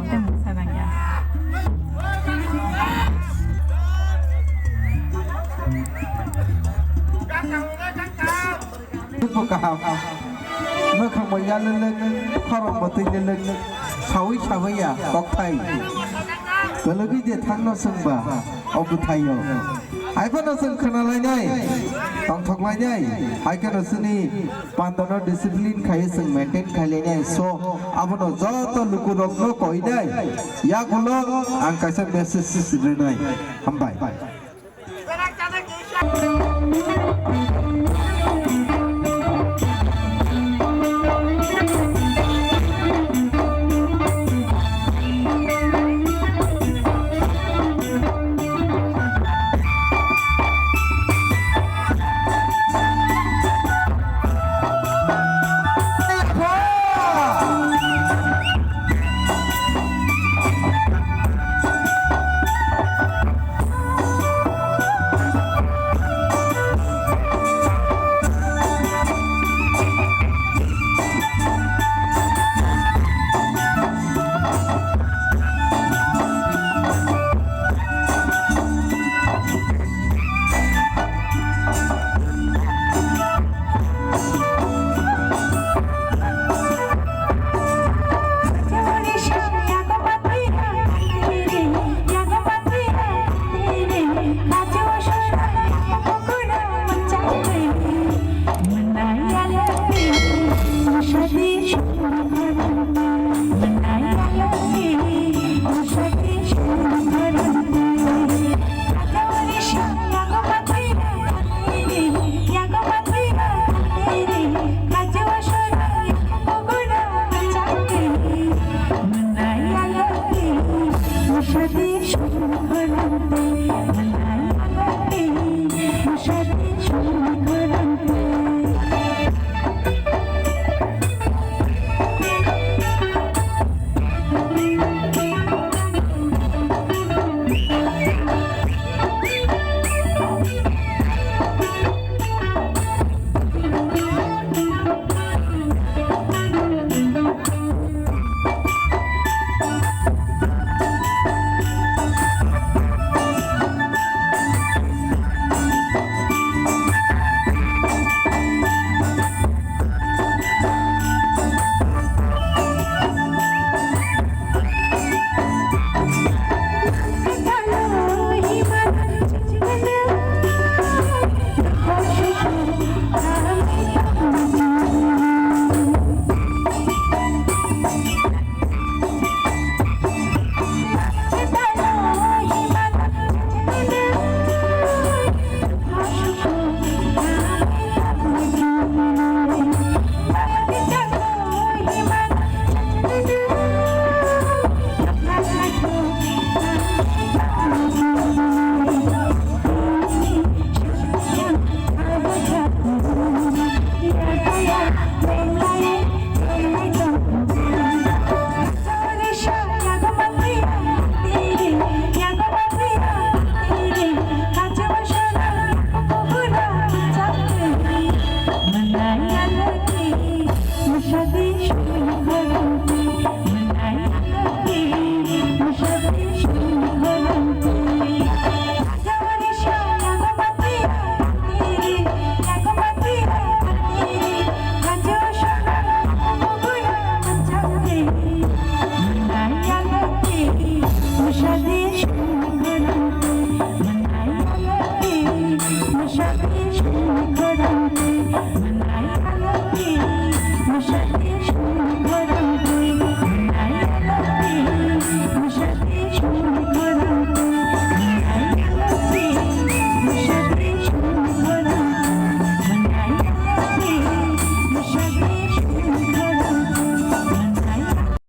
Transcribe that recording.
때 무사나야. Phúc hào nó không bao giờ lên khoa học một tình lên sáu à có thầy cái lúc cái thằng nó sưng bà ông cứ thầy rồi ai phải nó sưng khăn lại này tòng thọc lại này ai cái nó sưng đi ban đầu nó discipline khai sưng maintain khai lại này so abo nó gió to lục rộng nó coi đây ya gulo ang kaisa basis này không phải